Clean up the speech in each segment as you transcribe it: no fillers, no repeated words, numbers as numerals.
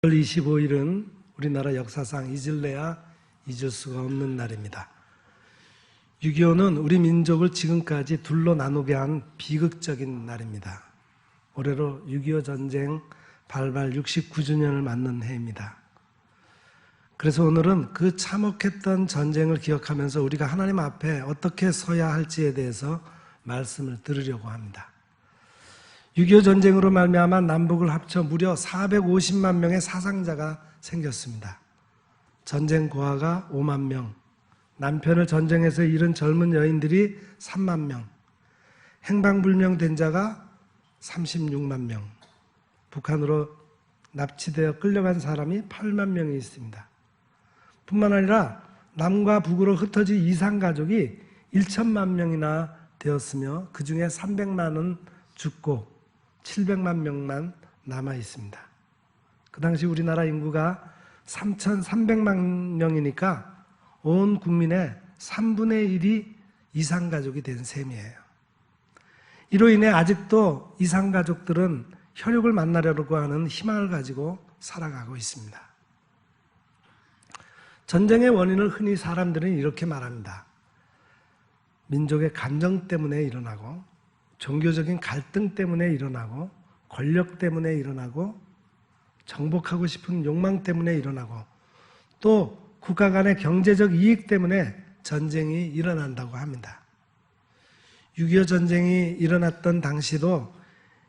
6월 25일은 우리나라 역사상 잊을래야 잊을 수가 없는 날입니다. 6.25는 우리 민족을 지금까지 둘로 나누게 한 비극적인 날입니다. 올해로 6.25 전쟁 발발 69주년을 맞는 해입니다. 그래서 오늘은 그 참혹했던 전쟁을 기억하면서 우리가 하나님 앞에 어떻게 서야 할지에 대해서 말씀을 들으려고 합니다. 6.25 전쟁으로 말미암아 남북을 합쳐 무려 450만 명의 사상자가 생겼습니다. 전쟁 고아가 5만 명, 남편을 전쟁에서 잃은 젊은 여인들이 3만 명, 행방불명된 자가 36만 명, 북한으로 납치되어 끌려간 사람이 8만 명이 있습니다. 뿐만 아니라 남과 북으로 흩어진 이산가족이 1천만 명이나 되었으며 그 중에 300만은 죽고 700만 명만 남아 있습니다. 그 당시 우리나라 인구가 3,300만 명이니까 온 국민의 3분의 1이 이산가족이 된 셈이에요. 이로 인해 아직도 이산가족들은 혈육을 만나려고 하는 희망을 가지고 살아가고 있습니다. 전쟁의 원인을 흔히 사람들은 이렇게 말합니다. 민족의 감정 때문에 일어나고, 종교적인 갈등 때문에 일어나고, 권력 때문에 일어나고, 정복하고 싶은 욕망 때문에 일어나고, 또 국가 간의 경제적 이익 때문에 전쟁이 일어난다고 합니다. 6.25 전쟁이 일어났던 당시도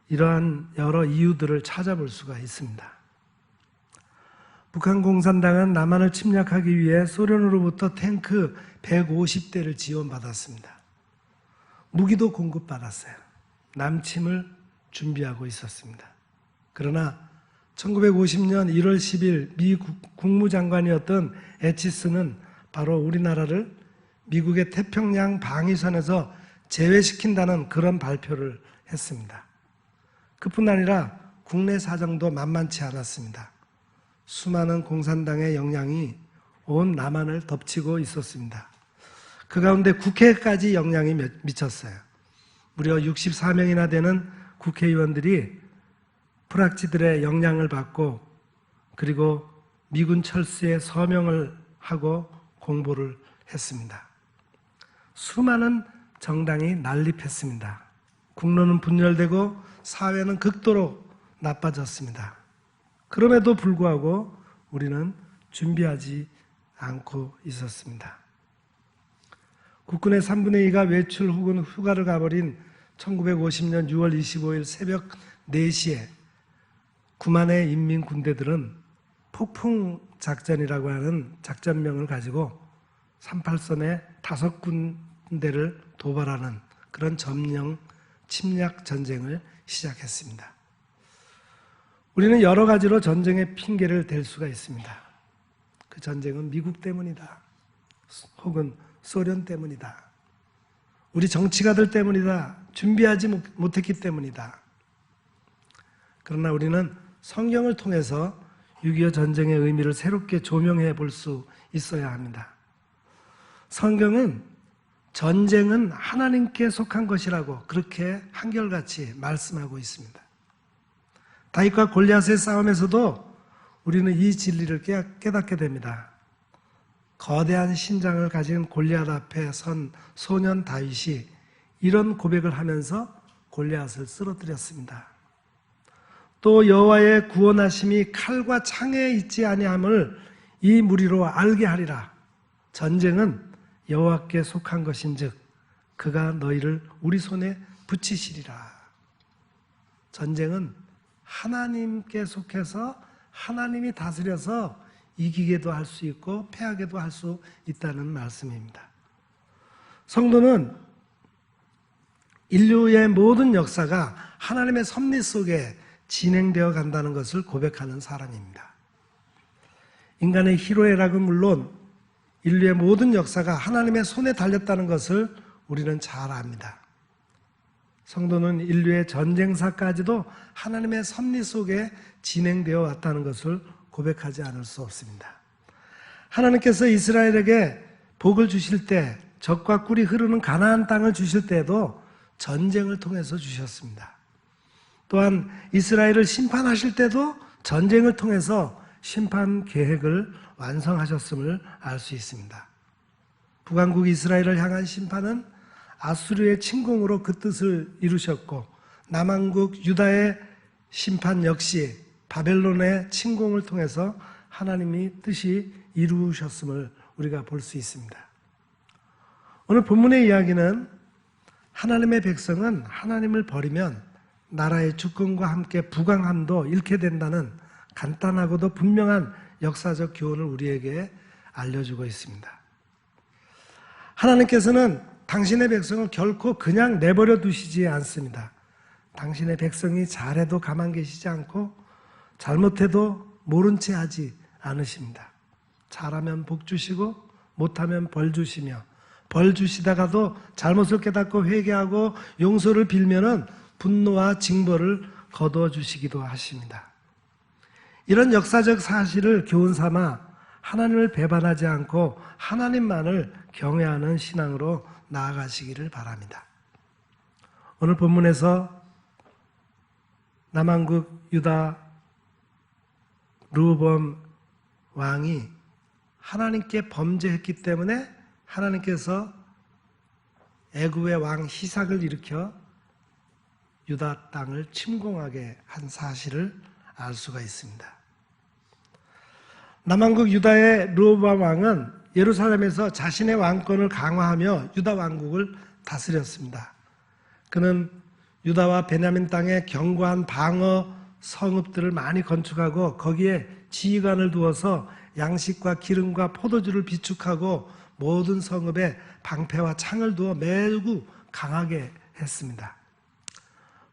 이러한 여러 이유들을 찾아볼 수가 있습니다. 북한 공산당은 남한을 침략하기 위해 소련으로부터 탱크 150대를 지원받았습니다. 무기도 공급받았어요. 남침을 준비하고 있었습니다. 그러나 1950년 1월 10일 미 국무장관이었던 에치스는 바로 우리나라를 미국의 태평양 방위선에서 제외시킨다는 그런 발표를 했습니다. 그뿐 아니라 국내 사정도 만만치 않았습니다. 수많은 공산당의 영향이 온 남한을 덮치고 있었습니다. 그 가운데 국회까지 영향이 미쳤어요. 무려 64명이나 되는 국회의원들이 프락치들의 영향을 받고 그리고 미군 철수에 서명을 하고 공보를 했습니다. 수많은 정당이 난립했습니다. 국론은 분열되고 사회는 극도로 나빠졌습니다. 그럼에도 불구하고 우리는 준비하지 않고 있었습니다. 국군의 3분의 2가 외출 혹은 휴가를 가버린 1950년 6월 25일 새벽 4시에 9만의 인민군대들은 폭풍작전이라고 하는 작전명을 가지고 38선의 5군데를 도발하는 그런 점령 침략 전쟁을 시작했습니다. 우리는 여러 가지로 전쟁의 핑계를 댈 수가 있습니다. 그 전쟁은 미국 때문이다. 혹은 소련 때문이다. 우리 정치가들 때문이다. 준비하지 못했기 때문이다. 그러나 우리는 성경을 통해서 6.25 전쟁의 의미를 새롭게 조명해 볼 수 있어야 합니다. 성경은 전쟁은 하나님께 속한 것이라고 그렇게 한결같이 말씀하고 있습니다. 다윗과 골리앗의 싸움에서도 우리는 이 진리를 깨닫게 됩니다. 거대한 신장을 가진 골리앗 앞에 선 소년 다윗이 이런 고백을 하면서 골리앗을 쓰러뜨렸습니다. 또 여호와의 구원하심이 칼과 창에 있지 아니함을 이 무리로 알게 하리라. 전쟁은 여호와께 속한 것인즉 그가 너희를 우리 손에 붙이시리라. 전쟁은 하나님께 속해서 하나님이 다스려서 이기게도 할 수 있고 패하게도 할 수 있다는 말씀입니다. 성도는 인류의 모든 역사가 하나님의 섭리 속에 진행되어 간다는 것을 고백하는 사람입니다. 인간의 희로애락은 물론 인류의 모든 역사가 하나님의 손에 달렸다는 것을 우리는 잘 압니다. 성도는 인류의 전쟁사까지도 하나님의 섭리 속에 진행되어 왔다는 것을 고백하지 않을 수 없습니다. 하나님께서 이스라엘에게 복을 주실 때, 젖과 꿀이 흐르는 가나안 땅을 주실 때에도 전쟁을 통해서 주셨습니다. 또한 이스라엘을 심판하실 때도 전쟁을 통해서 심판 계획을 완성하셨음을 알 수 있습니다. 북왕국 이스라엘을 향한 심판은 아수르의 침공으로 그 뜻을 이루셨고, 남왕국 유다의 심판 역시 바벨론의 침공을 통해서 하나님이 뜻이 이루셨음을 우리가 볼 수 있습니다. 오늘 본문의 이야기는 하나님의 백성은 하나님을 버리면 나라의 주권과 함께 부강함도 잃게 된다는 간단하고도 분명한 역사적 교훈을 우리에게 알려주고 있습니다. 하나님께서는 당신의 백성을 결코 그냥 내버려 두시지 않습니다. 당신의 백성이 잘해도 가만 계시지 않고 잘못해도 모른 채 하지 않으십니다. 잘하면 복 주시고 못하면 벌 주시며, 벌 주시다가도 잘못을 깨닫고 회개하고 용서를 빌면은 분노와 징벌을 거두어 주시기도 하십니다. 이런 역사적 사실을 교훈 삼아 하나님을 배반하지 않고 하나님만을 경외하는 신앙으로 나아가시기를 바랍니다. 오늘 본문에서 남왕국 유다 르호보암 왕이 하나님께 범죄했기 때문에 하나님께서 애굽의 왕 시삭을 일으켜 유다 땅을 침공하게 한 사실을 알 수가 있습니다. 남왕국 유다의 르호보암 왕은 예루살렘에서 자신의 왕권을 강화하며 유다 왕국을 다스렸습니다. 그는 유다와 베냐민 땅에 견고한 방어 성읍들을 많이 건축하고 거기에 지휘관을 두어서 양식과 기름과 포도주를 비축하고 모든 성읍에 방패와 창을 두어 매우 강하게 했습니다.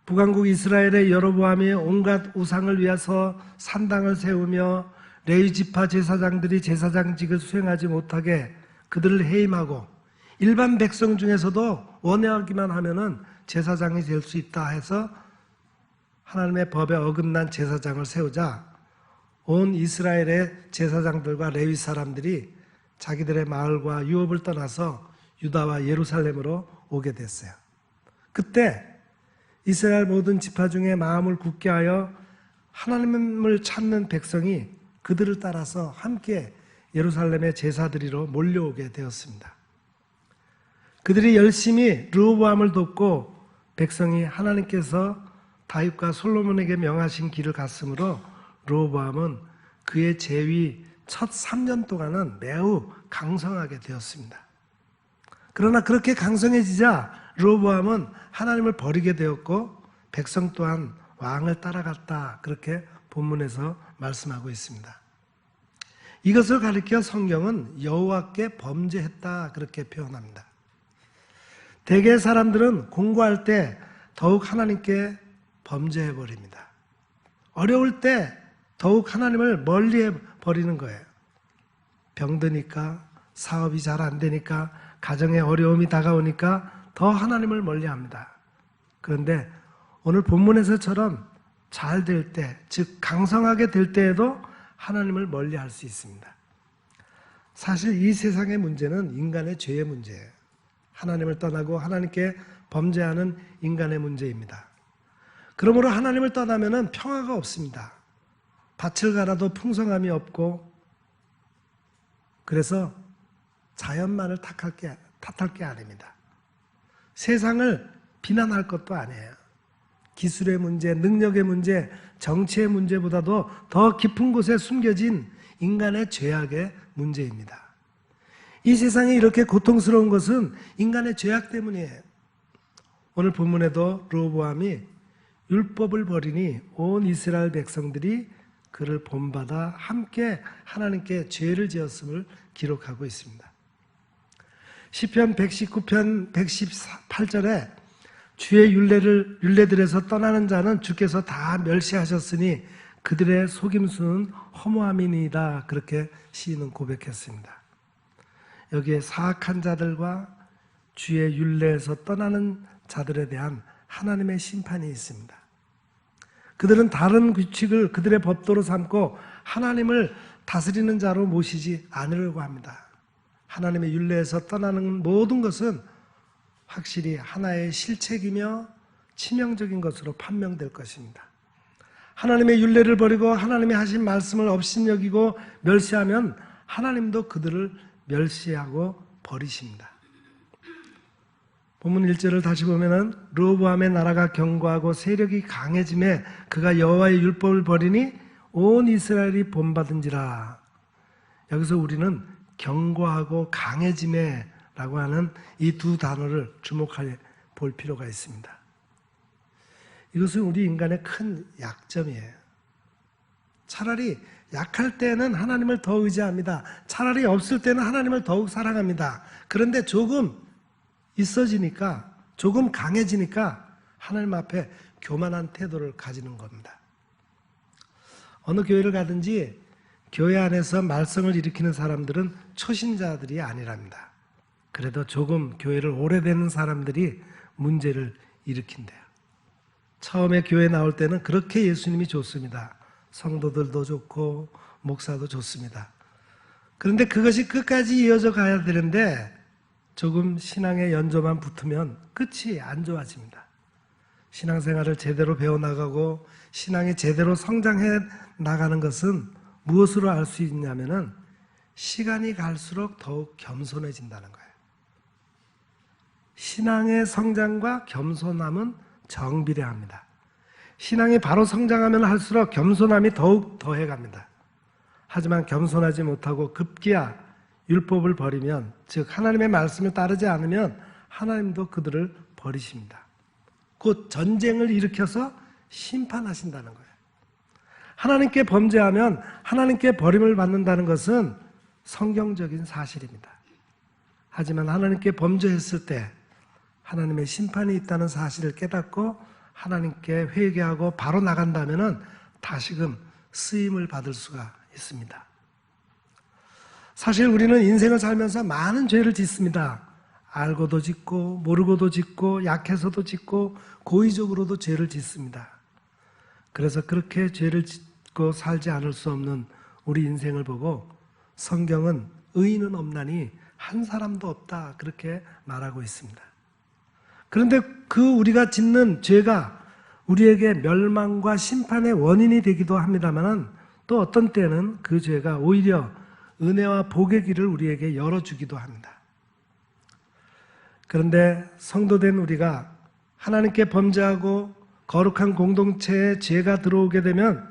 북왕국 이스라엘의 여로보암이 온갖 우상을 위해서 산당을 세우며 레위 지파 제사장들이 제사장직을 수행하지 못하게 그들을 해임하고 일반 백성 중에서도 원하기만 하면은 제사장이 될 수 있다 해서 하나님의 법에 어긋난 제사장을 세우자 온 이스라엘의 제사장들과 레위 사람들이 자기들의 마을과 유업을 떠나서 유다와 예루살렘으로 오게 됐어요. 그때 이스라엘 모든 지파 중에 마음을 굳게 하여 하나님을 찾는 백성이 그들을 따라서 함께 예루살렘의 제사드리러 몰려오게 되었습니다. 그들이 열심히 르호보암을 돕고 백성이 하나님께서 다윗과 솔로몬에게 명하신 길을 갔으므로 르호보암은 그의 재위 첫 3년 동안은 매우 강성하게 되었습니다. 그러나 그렇게 강성해지자 르호보암은 하나님을 버리게 되었고 백성 또한 왕을 따라갔다, 그렇게 본문에서 말씀하고 있습니다. 이것을 가리켜 성경은 여호와께 범죄했다, 그렇게 표현합니다. 대개 사람들은 공부할 때 더욱 하나님께 범죄해버립니다. 어려울 때 더욱 하나님을 멀리해버리는 거예요. 병드니까, 사업이 잘 안 되니까, 가정에 어려움이 다가오니까 더 하나님을 멀리합니다. 그런데 오늘 본문에서처럼 잘 될 때, 즉 강성하게 될 때에도 하나님을 멀리할 수 있습니다. 사실 이 세상의 문제는 인간의 죄의 문제예요. 하나님을 떠나고 하나님께 범죄하는 인간의 문제입니다. 그러므로 하나님을 떠나면 평화가 없습니다. 밭을 갈아도 풍성함이 없고, 그래서 자연만을 탓할 게 아닙니다. 세상을 비난할 것도 아니에요. 기술의 문제, 능력의 문제, 정치의 문제보다도 더 깊은 곳에 숨겨진 인간의 죄악의 문제입니다. 이 세상이 이렇게 고통스러운 것은 인간의 죄악 때문이에요. 오늘 본문에도 르호보암이 율법을 버리니 온 이스라엘 백성들이 그를 본받아 함께 하나님께 죄를 지었음을 기록하고 있습니다. 시편 119편 118절에 주의 율례들에서 떠나는 자는 주께서 다 멸시하셨으니 그들의 속임수는 허무함이니이다, 그렇게 시인은 고백했습니다. 여기에 사악한 자들과 주의 율례에서 떠나는 자들에 대한 하나님의 심판이 있습니다. 그들은 다른 규칙을 그들의 법도로 삼고 하나님을 다스리는 자로 모시지 않으려고 합니다. 하나님의 율례에서 떠나는 모든 것은 확실히 하나의 실책이며 치명적인 것으로 판명될 것입니다. 하나님의 율례를 버리고 하나님이 하신 말씀을 업신여기고 멸시하면 하나님도 그들을 멸시하고 버리십니다. 본문 1절을 다시 보면은 르호보암의 나라가 견고하고 세력이 강해짐에 그가 여호와의 율법을 버리니 온 이스라엘이 본받은지라. 여기서 우리는 견고하고 강해짐에 라고 하는 이 두 단어를 주목해 볼 필요가 있습니다. 이것은 우리 인간의 큰 약점이에요. 차라리 약할 때는 하나님을 더 의지합니다. 차라리 없을 때는 하나님을 더욱 사랑합니다. 그런데 조금 있어지니까, 조금 강해지니까 하나님 앞에 교만한 태도를 가지는 겁니다. 어느 교회를 가든지 교회 안에서 말썽을 일으키는 사람들은 초신자들이 아니랍니다. 그래도 조금 교회를 오래되는 사람들이 문제를 일으킨대요. 처음에 교회 나올 때는 그렇게 예수님이 좋습니다. 성도들도 좋고 목사도 좋습니다. 그런데 그것이 끝까지 이어져 가야 되는데 조금 신앙의 연조만 붙으면 끝이 안 좋아집니다. 신앙생활을 제대로 배워나가고 신앙이 제대로 성장해 나가는 것은 무엇으로 알 수 있냐면은 시간이 갈수록 더욱 겸손해진다는 거예요. 신앙의 성장과 겸손함은 정비례합니다. 신앙이 바로 성장하면 할수록 겸손함이 더욱 더해갑니다. 하지만 겸손하지 못하고 급기야 율법을 버리면, 즉 하나님의 말씀을 따르지 않으면 하나님도 그들을 버리십니다. 곧 전쟁을 일으켜서 심판하신다는 거예요. 하나님께 범죄하면 하나님께 버림을 받는다는 것은 성경적인 사실입니다. 하지만 하나님께 범죄했을 때 하나님의 심판이 있다는 사실을 깨닫고 하나님께 회개하고 바로 나간다면 다시금 쓰임을 받을 수가 있습니다. 사실 우리는 인생을 살면서 많은 죄를 짓습니다. 알고도 짓고 모르고도 짓고 약해서도 짓고 고의적으로도 죄를 짓습니다. 그래서 그렇게 죄를 짓고 살지 않을 수 없는 우리 인생을 보고 성경은 의인은 없나니 한 사람도 없다 그렇게 말하고 있습니다. 그런데 그 우리가 짓는 죄가 우리에게 멸망과 심판의 원인이 되기도 합니다만 또 어떤 때는 그 죄가 오히려 은혜와 복의 길을 우리에게 열어주기도 합니다. 그런데 성도된 우리가 하나님께 범죄하고 거룩한 공동체에 죄가 들어오게 되면,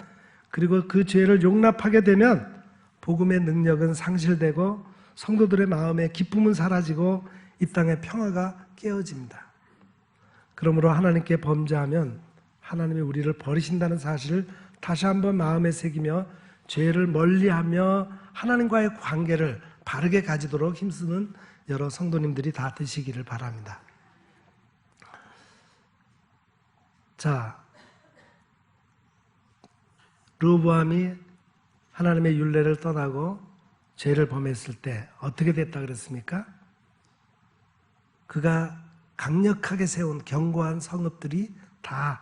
그리고 그 죄를 용납하게 되면 복음의 능력은 상실되고 성도들의 마음에 기쁨은 사라지고 이 땅의 평화가 깨어집니다. 그러므로 하나님께 범죄하면 하나님이 우리를 버리신다는 사실을 다시 한번 마음에 새기며 죄를 멀리하며 하나님과의 관계를 바르게 가지도록 힘쓰는 여러 성도님들이 다 되시기를 바랍니다. 자, 르호보암이 하나님의 율례를 떠나고 죄를 범했을 때 어떻게 됐다 그랬습니까? 그가 강력하게 세운 견고한 성읍들이 다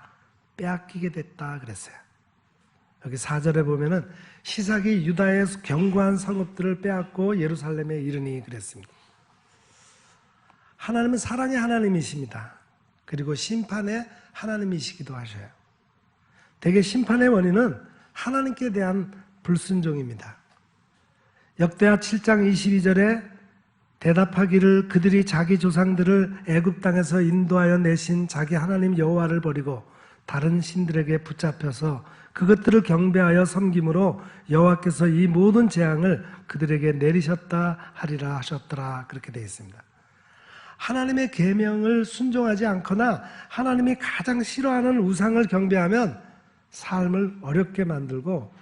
빼앗기게 됐다 그랬어요. 여기 4절에 보면은 시삭이 유다의 견고한 성읍들을 빼앗고 예루살렘에 이르니 그랬습니다. 하나님은 사랑의 하나님이십니다. 그리고 심판의 하나님이시기도 하셔요. 대개 심판의 원인은 하나님께 대한 불순종입니다. 역대하 7장 22절에 대답하기를 그들이 자기 조상들을 애굽 땅에서 인도하여 내신 자기 하나님 여호와를 버리고 다른 신들에게 붙잡혀서 그것들을 경배하여 섬김으로 여호와께서 이 모든 재앙을 그들에게 내리셨다 하리라 하셨더라 그렇게 되어 있습니다. 하나님의 계명을 순종하지 않거나 하나님이 가장 싫어하는 우상을 경배하면 삶을 어렵게 만들고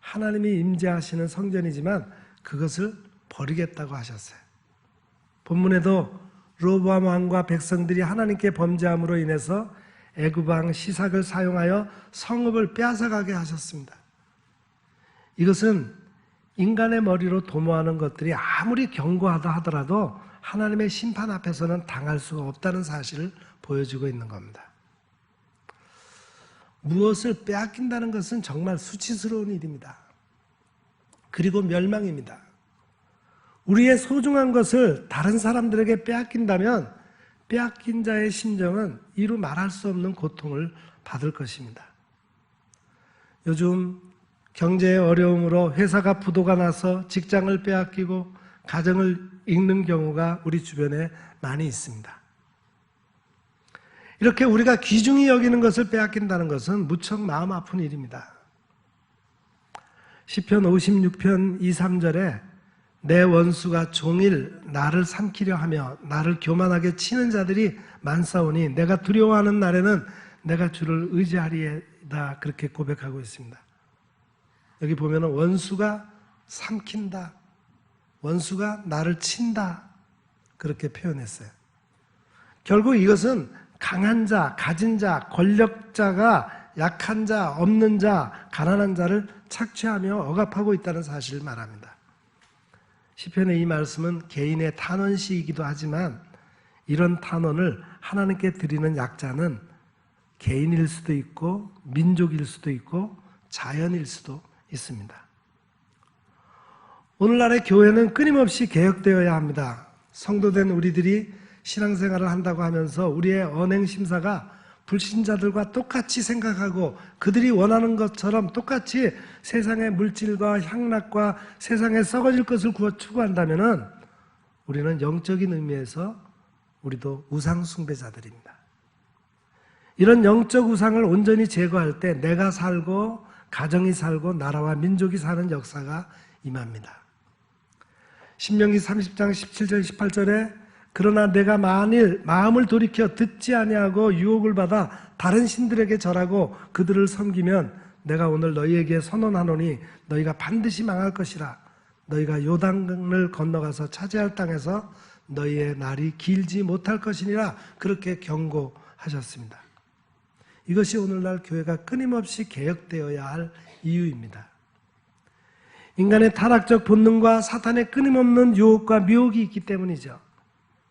하나님이 임재하시는 성전이지만 그것을 버리겠다고 하셨어요. 본문에도 르호보암 왕과 백성들이 하나님께 범죄함으로 인해서 애굽 왕 시삭을 사용하여 성읍을 빼앗아가게 하셨습니다. 이것은 인간의 머리로 도모하는 것들이 아무리 견고하다 하더라도 하나님의 심판 앞에서는 당할 수가 없다는 사실을 보여주고 있는 겁니다. 무엇을 빼앗긴다는 것은 정말 수치스러운 일입니다. 그리고 멸망입니다. 우리의 소중한 것을 다른 사람들에게 빼앗긴다면 빼앗긴 자의 심정은 이루 말할 수 없는 고통을 받을 것입니다. 요즘 경제의 어려움으로 회사가 부도가 나서 직장을 빼앗기고 가정을 잃는 경우가 우리 주변에 많이 있습니다. 이렇게 우리가 귀중히 여기는 것을 빼앗긴다는 것은 무척 마음 아픈 일입니다. 시편 56편 2, 3절에 내 원수가 종일 나를 삼키려 하며 나를 교만하게 치는 자들이 많사오니 내가 두려워하는 날에는 내가 주를 의지하리이다, 그렇게 고백하고 있습니다. 여기 보면 원수가 삼킨다, 원수가 나를 친다, 그렇게 표현했어요. 결국 이것은 강한 자, 가진 자, 권력자가 약한 자, 없는 자, 가난한 자를 착취하며 억압하고 있다는 사실을 말합니다. 시편의 이 말씀은 개인의 탄원시이기도 하지만 이런 탄원을 하나님께 드리는 약자는 개인일 수도 있고 민족일 수도 있고 자연일 수도 있습니다. 오늘날의 교회는 끊임없이 개혁되어야 합니다. 성도된 우리들이 신앙생활을 한다고 하면서 우리의 언행심사가 불신자들과 똑같이 생각하고 그들이 원하는 것처럼 똑같이 세상의 물질과 향락과 세상에 썩어질 것을 추구한다면 우리는 영적인 의미에서 우리도 우상 숭배자들입니다. 이런 영적 우상을 온전히 제거할 때 내가 살고 가정이 살고 나라와 민족이 사는 역사가 임합니다. 신명기 30장 17절 18절에 그러나 내가 만일 마음을 돌이켜 듣지 아니하고 유혹을 받아 다른 신들에게 절하고 그들을 섬기면 내가 오늘 너희에게 선언하노니 너희가 반드시 망할 것이라. 너희가 요단강을 건너가서 차지할 땅에서 너희의 날이 길지 못할 것이니라, 그렇게 경고하셨습니다. 이것이 오늘날 교회가 끊임없이 개혁되어야 할 이유입니다. 인간의 타락적 본능과 사탄의 끊임없는 유혹과 미혹이 있기 때문이죠.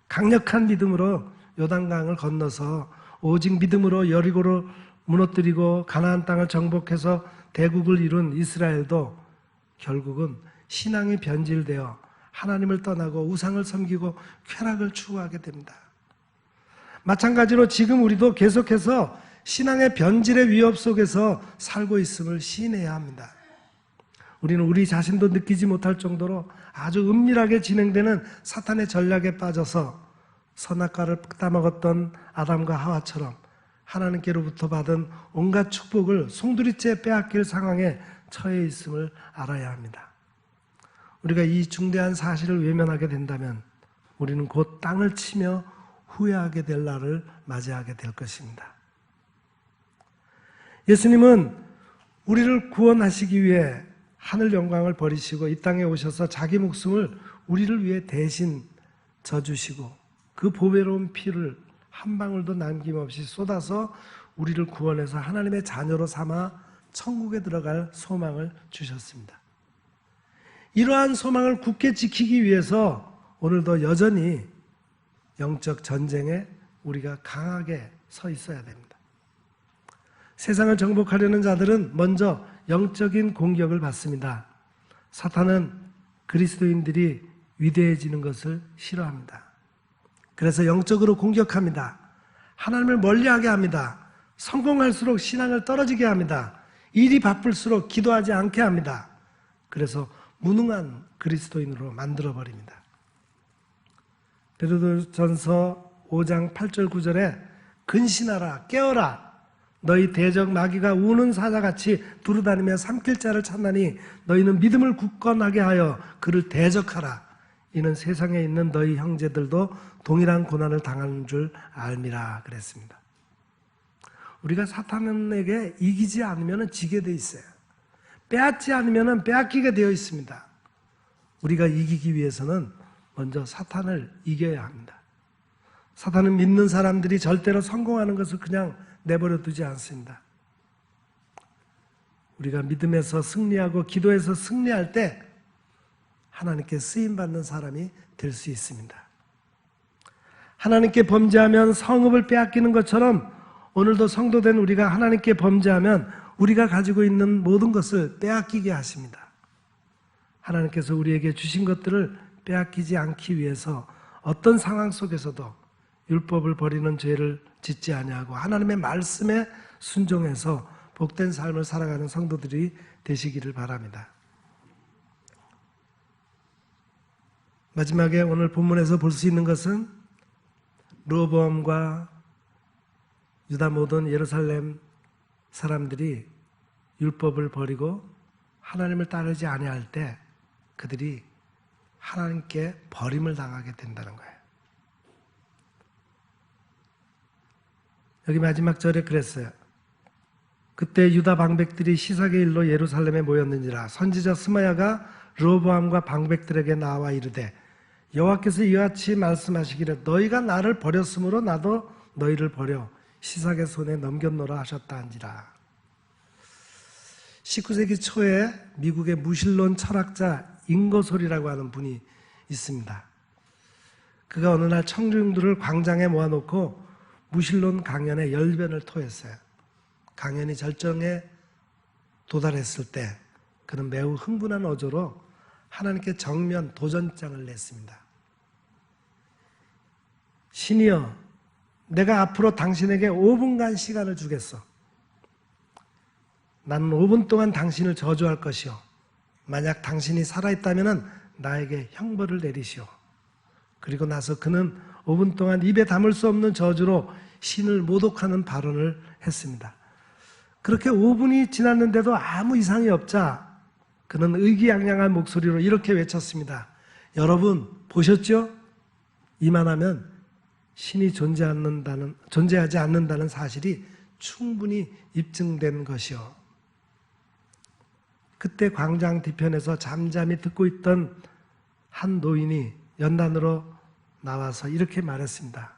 강력한 믿음으로 요단강을 건너서 오직 믿음으로 여리고를 무너뜨리고 가나안 땅을 정복해서 대국을 이룬 이스라엘도 결국은 신앙이 변질되어 하나님을 떠나고 우상을 섬기고 쾌락을 추구하게 됩니다. 마찬가지로 지금 우리도 계속해서 신앙의 변질의 위협 속에서 살고 있음을 시인해야 합니다. 우리는 우리 자신도 느끼지 못할 정도로 아주 은밀하게 진행되는 사탄의 전략에 빠져서 선악과를 따먹었던 아담과 하와처럼 하나님께로부터 받은 온갖 축복을 송두리째 빼앗길 상황에 처해 있음을 알아야 합니다. 우리가 이 중대한 사실을 외면하게 된다면 우리는 곧 땅을 치며 후회하게 될 날을 맞이하게 될 것입니다. 예수님은 우리를 구원하시기 위해 하늘 영광을 버리시고 이 땅에 오셔서 자기 목숨을 우리를 위해 대신 져주시고 그 보배로운 피를 한 방울도 남김없이 쏟아서 우리를 구원해서 하나님의 자녀로 삼아 천국에 들어갈 소망을 주셨습니다. 이러한 소망을 굳게 지키기 위해서 오늘도 여전히 영적 전쟁에 우리가 강하게 서 있어야 됩니다. 세상을 정복하려는 자들은 먼저 영적인 공격을 받습니다. 사탄은 그리스도인들이 위대해지는 것을 싫어합니다. 그래서 영적으로 공격합니다. 하나님을 멀리하게 합니다. 성공할수록 신앙을 떨어지게 합니다. 일이 바쁠수록 기도하지 않게 합니다. 그래서 무능한 그리스도인으로 만들어버립니다. 베드로전서 5장 8절 9절에 근신하라, 깨어라, 너희 대적 마귀가 우는 사자같이 두루다니며 삼킬 자를 찾나니 너희는 믿음을 굳건하게 하여 그를 대적하라. 이는 세상에 있는 너희 형제들도 동일한 고난을 당하는 줄 알미라, 그랬습니다. 우리가 사탄에게 이기지 않으면 지게 돼 있어요. 빼앗지 않으면 빼앗기게 되어 있습니다. 우리가 이기기 위해서는 먼저 사탄을 이겨야 합니다. 사탄은 믿는 사람들이 절대로 성공하는 것을 그냥 내버려 두지 않습니다. 우리가 믿음에서 승리하고 기도에서 승리할 때 하나님께 쓰임받는 사람이 될 수 있습니다. 하나님께 범죄하면 성읍을 빼앗기는 것처럼 오늘도 성도된 우리가 하나님께 범죄하면 우리가 가지고 있는 모든 것을 빼앗기게 하십니다. 하나님께서 우리에게 주신 것들을 빼앗기지 않기 위해서 어떤 상황 속에서도 율법을 버리는 죄를 짓지 아니하고 하나님의 말씀에 순종해서 복된 삶을 살아가는 성도들이 되시기를 바랍니다. 마지막에 오늘 본문에서 볼 수 있는 것은 르호보암과 유다 모든 예루살렘 사람들이 율법을 버리고 하나님을 따르지 아니할 때 그들이 하나님께 버림을 당하게 된다는 거예요. 여기 마지막 절에 그랬어요. 그때 유다 방백들이 시삭의 일로 예루살렘에 모였는지라 선지자 스마야가 르호보암과 방백들에게 나와 이르되 여호와께서 이와 같이 말씀하시기를 너희가 나를 버렸으므로 나도 너희를 버려 시삭의 손에 넘겼노라 하셨다 한지라. 19세기 초에 미국의 무신론 철학자 잉거솔이라고 하는 분이 있습니다. 그가 어느 날 청중들을 광장에 모아놓고 무신론 강연에 열변을 토했어요. 강연이 절정에 도달했을 때 그는 매우 흥분한 어조로 하나님께 정면 도전장을 냈습니다. 신이여, 내가 앞으로 당신에게 5분간 시간을 주겠어. 나는 5분 동안 당신을 저주할 것이요. 만약 당신이 살아있다면 나에게 형벌을 내리시오. 그리고 나서 그는 5분 동안 입에 담을 수 없는 저주로 신을 모독하는 발언을 했습니다. 그렇게 5분이 지났는데도 아무 이상이 없자 그는 의기양양한 목소리로 이렇게 외쳤습니다. 여러분 보셨죠? 이만하면 신이 존재하지 않는다는 사실이 충분히 입증된 것이요. 그때 광장 뒤편에서 잠잠히 듣고 있던 한 노인이 연단으로 나와서 이렇게 말했습니다.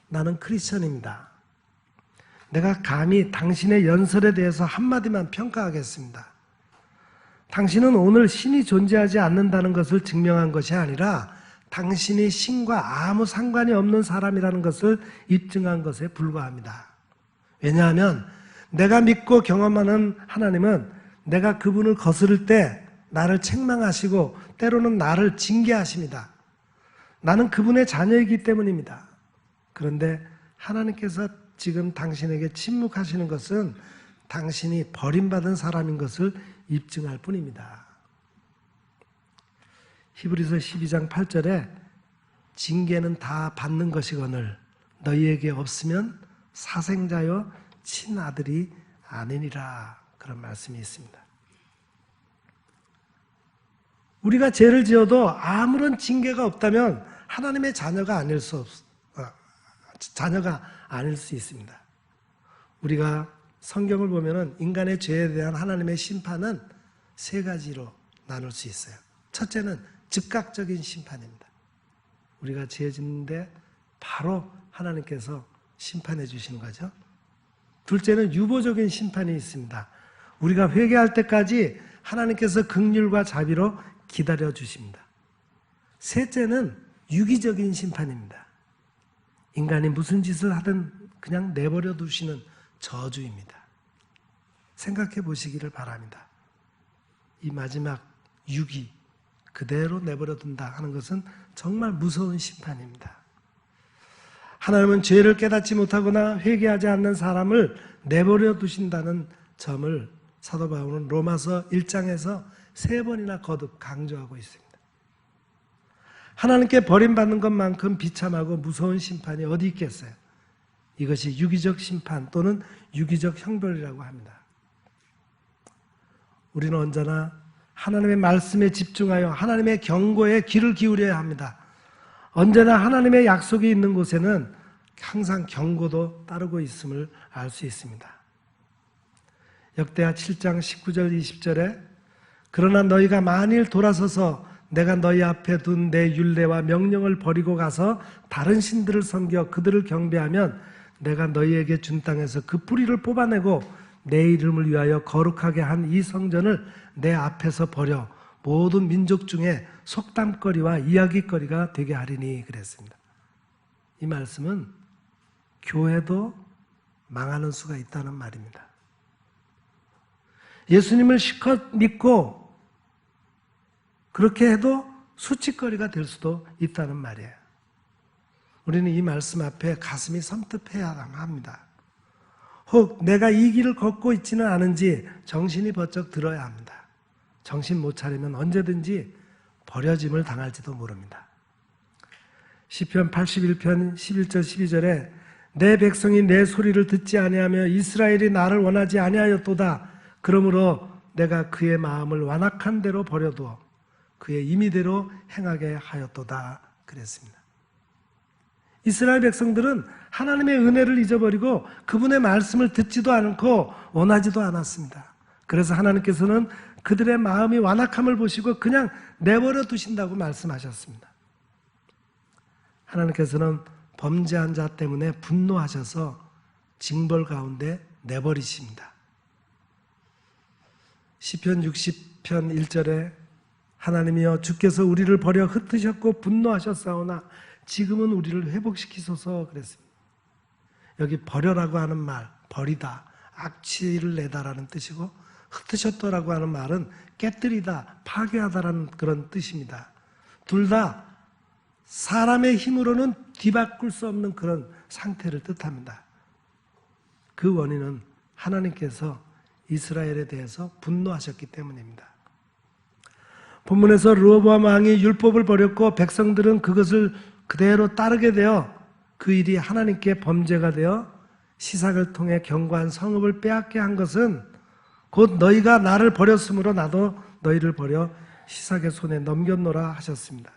나는 크리스천입니다. 내가 감히 당신의 연설에 대해서 한마디만 평가하겠습니다. 당신은 오늘 신이 존재하지 않는다는 것을 증명한 것이 아니라 당신이 신과 아무 상관이 없는 사람이라는 것을 입증한 것에 불과합니다. 왜냐하면 내가 믿고 경험하는 하나님은 내가 그분을 거스를 때 나를 책망하시고 때로는 나를 징계하십니다. 나는 그분의 자녀이기 때문입니다. 그런데 하나님께서 지금 당신에게 침묵하시는 것은 당신이 버림받은 사람인 것을 입증할 뿐입니다. 히브리서 12장 8절에 징계는 다 받는 것이거늘 너희에게 없으면 사생자여 친아들이 아니니라, 그런 말씀이 있습니다. 우리가 죄를 지어도 아무런 징계가 없다면 하나님의 자녀가 아닐 수 있습니다. 우리가 성경을 보면은 인간의 죄에 대한 하나님의 심판은 세 가지로 나눌 수 있어요. 첫째는 즉각적인 심판입니다. 우리가 죄 짓는데 바로 하나님께서 심판해 주시는 거죠. 둘째는 유보적인 심판이 있습니다. 우리가 회개할 때까지 하나님께서 긍휼과 자비로 기다려 주십니다. 셋째는 유기적인 심판입니다. 인간이 무슨 짓을 하든 그냥 내버려 두시는 저주입니다. 생각해 보시기를 바랍니다. 이 마지막 유기, 그대로 내버려 둔다 하는 것은 정말 무서운 심판입니다. 하나님은 죄를 깨닫지 못하거나 회개하지 않는 사람을 내버려 두신다는 점을 사도 바울은 로마서 1장에서 3번이나 거듭 강조하고 있습니다. 하나님께 버림받는 것만큼 비참하고 무서운 심판이 어디 있겠어요? 이것이 유기적 심판 또는 유기적 형벌이라고 합니다. 우리는 언제나 하나님의 말씀에 집중하여 하나님의 경고에 귀를 기울여야 합니다. 언제나 하나님의 약속이 있는 곳에는 항상 경고도 따르고 있음을 알 수 있습니다. 역대하 7장 19절 20절에 그러나 너희가 만일 돌아서서 내가 너희 앞에 둔 내 율례와 명령을 버리고 가서 다른 신들을 섬겨 그들을 경배하면 내가 너희에게 준 땅에서 그 뿌리를 뽑아내고 내 이름을 위하여 거룩하게 한 이 성전을 내 앞에서 버려 모든 민족 중에 속담거리와 이야기거리가 되게 하리니 그랬습니다. 이 말씀은 교회도 망하는 수가 있다는 말입니다. 예수님을 실컷 믿고 그렇게 해도 수치거리가 될 수도 있다는 말이에요. 우리는 이 말씀 앞에 가슴이 섬뜩해야 합니다. 혹 내가 이 길을 걷고 있지는 않은지 정신이 번쩍 들어야 합니다. 정신 못 차리면 언제든지 버려짐을 당할지도 모릅니다. 시편 81편 11절 12절에 내 백성이 내 소리를 듣지 아니하며 이스라엘이 나를 원하지 아니하였도다. 그러므로 내가 그의 마음을 완악한 대로 버려두어 그의 임의대로 행하게 하였도다 그랬습니다. 이스라엘 백성들은 하나님의 은혜를 잊어버리고 그분의 말씀을 듣지도 않고 원하지도 않았습니다. 그래서 하나님께서는 그들의 마음이 완악함을 보시고 그냥 내버려 두신다고 말씀하셨습니다. 하나님께서는 범죄한 자 때문에 분노하셔서 징벌 가운데 내버리십니다. 시편 60편 1절에 하나님이여 주께서 우리를 버려 흩으셨고 분노하셨사오나 지금은 우리를 회복시키소서 그랬습니다. 여기 버려라고 하는 말, 버리다, 악취를 내다라는 뜻이고 흩으셨다라고 하는 말은 깨뜨리다, 파괴하다라는 그런 뜻입니다. 둘 다 사람의 힘으로는 뒤바꿀 수 없는 그런 상태를 뜻합니다. 그 원인은 하나님께서 이스라엘에 대해서 분노하셨기 때문입니다. 본문에서 르호보암 왕이 율법을 버렸고 백성들은 그것을 그대로 따르게 되어 그 일이 하나님께 범죄가 되어 시삭을 통해 견고한 성읍을 빼앗게 한 것은 곧 너희가 나를 버렸으므로 나도 너희를 버려 시삭의 손에 넘겼노라 하셨습니다.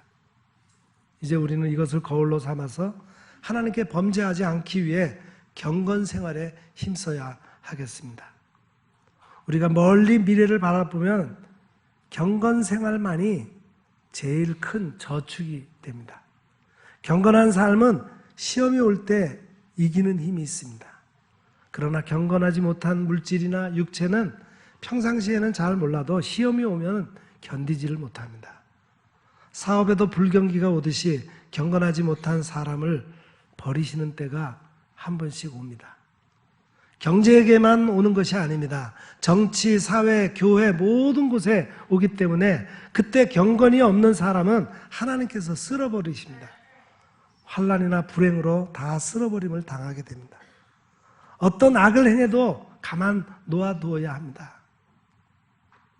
이제 우리는 이것을 거울로 삼아서 하나님께 범죄하지 않기 위해 경건 생활에 힘써야 하겠습니다. 우리가 멀리 미래를 바라보면 경건 생활만이 제일 큰 저축이 됩니다. 경건한 삶은 시험이 올 때 이기는 힘이 있습니다. 그러나 경건하지 못한 물질이나 육체는 평상시에는 잘 몰라도 시험이 오면 견디지를 못합니다. 사업에도 불경기가 오듯이 경건하지 못한 사람을 버리시는 때가 한 번씩 옵니다. 경제에게만 오는 것이 아닙니다. 정치, 사회, 교회 모든 곳에 오기 때문에 그때 경건이 없는 사람은 하나님께서 쓸어버리십니다. 환난이나 불행으로 다 쓸어버림을 당하게 됩니다. 어떤 악을 행해도 가만 놓아두어야 합니다.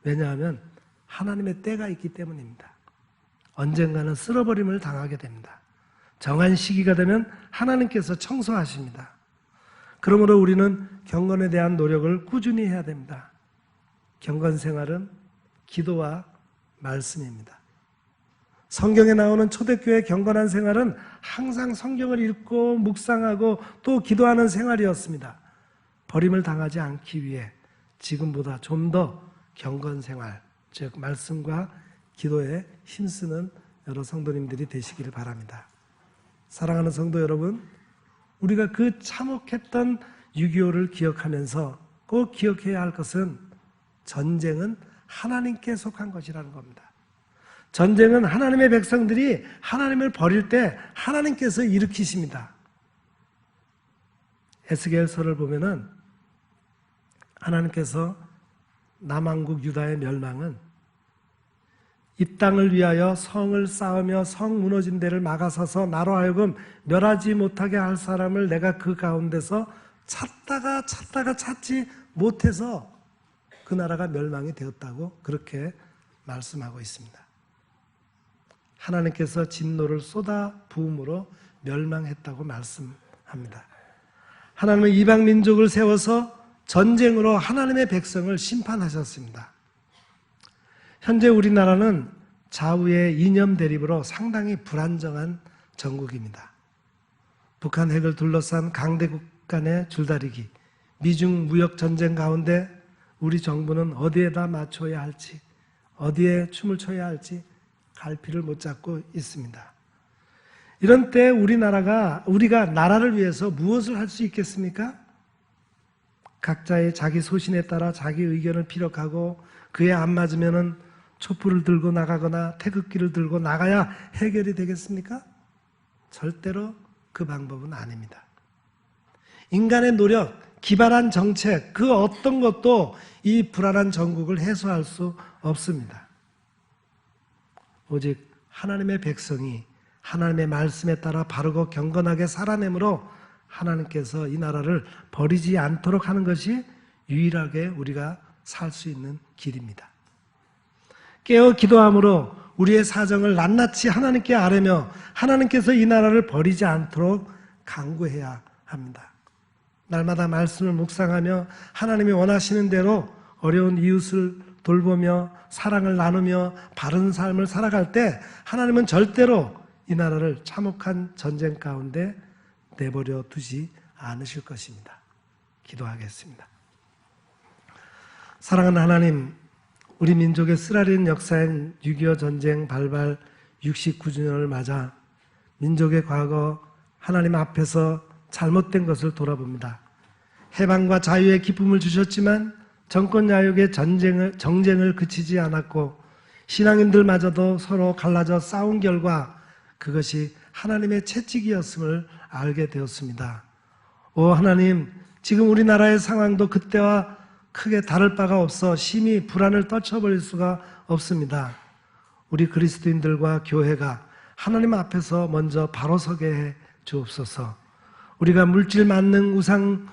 왜냐하면 하나님의 때가 있기 때문입니다. 언젠가는 쓸어버림을 당하게 됩니다. 정한 시기가 되면 하나님께서 청소하십니다. 그러므로 우리는 경건에 대한 노력을 꾸준히 해야 됩니다. 경건 생활은 기도와 말씀입니다. 성경에 나오는 초대교회 경건한 생활은 항상 성경을 읽고 묵상하고 또 기도하는 생활이었습니다. 버림을 당하지 않기 위해 지금보다 좀 더 경건 생활, 즉 말씀과 기도에 힘쓰는 여러 성도님들이 되시기를 바랍니다. 사랑하는 성도 여러분, 우리가 그 참혹했던 6.25를 기억하면서 꼭 기억해야 할 것은 전쟁은 하나님께 속한 것이라는 겁니다. 전쟁은 하나님의 백성들이 하나님을 버릴 때 하나님께서 일으키십니다. 에스겔서를 보면은 하나님께서 남왕국 유다의 멸망은 이 땅을 위하여 성을 쌓으며 성 무너진 데를 막아서서 나로 하여금 멸하지 못하게 할 사람을 내가 그 가운데서 찾다가 찾지 못해서 그 나라가 멸망이 되었다고 그렇게 말씀하고 있습니다. 하나님께서 진노를 쏟아 부음으로 멸망했다고 말씀합니다. 하나님은 이방 민족을 세워서 전쟁으로 하나님의 백성을 심판하셨습니다. 현재 우리나라는 좌우의 이념 대립으로 상당히 불안정한 정국입니다. 북한 핵을 둘러싼 강대국 간의 줄다리기, 미중 무역 전쟁 가운데 우리 정부는 어디에다 맞춰야 할지, 어디에 춤을 춰야 할지 갈피를 못 잡고 있습니다. 이런 때 우리가 나라를 위해서 무엇을 할 수 있겠습니까? 각자의 자기 소신에 따라 자기 의견을 피력하고 그에 안 맞으면은 촛불을 들고 나가거나 태극기를 들고 나가야 해결이 되겠습니까? 절대로 그 방법은 아닙니다. 인간의 노력, 기발한 정책, 그 어떤 것도 이 불안한 전국을 해소할 수 없습니다. 오직 하나님의 백성이 하나님의 말씀에 따라 바르고 경건하게 살아내므로 하나님께서 이 나라를 버리지 않도록 하는 것이 유일하게 우리가 살 수 있는 길입니다. 깨어 기도함으로 우리의 사정을 낱낱이 하나님께 아뢰며 하나님께서 이 나라를 버리지 않도록 간구해야 합니다. 날마다 말씀을 묵상하며 하나님이 원하시는 대로 어려운 이웃을 돌보며 사랑을 나누며 바른 삶을 살아갈 때 하나님은 절대로 이 나라를 참혹한 전쟁 가운데 내버려 두지 않으실 것입니다. 기도하겠습니다. 사랑하는 하나님, 우리 민족의 쓰라린 역사인 6.25 전쟁 발발 69주년을 맞아 민족의 과거 하나님 앞에서 잘못된 것을 돌아봅니다. 해방과 자유의 기쁨을 주셨지만 정권 야욕의 정쟁을 그치지 않았고 신앙인들마저도 서로 갈라져 싸운 결과 그것이 하나님의 채찍이었음을 알게 되었습니다. 오 하나님, 지금 우리나라의 상황도 그때와 크게 다를 바가 없어 심히 불안을 떨쳐버릴 수가 없습니다. 우리 그리스도인들과 교회가 하나님 앞에서 먼저 바로 서게 해 주옵소서. 우리가 물질 만능 우상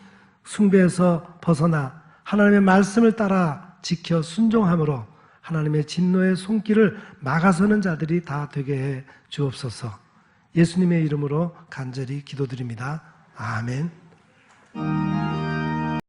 숭배에서 벗어나 하나님의 말씀을 따라 지켜 순종함으로 하나님의 진노의 손길을 막아서는 자들이 다 되게 해 주옵소서. 예수님의 이름으로 간절히 기도드립니다. 아멘.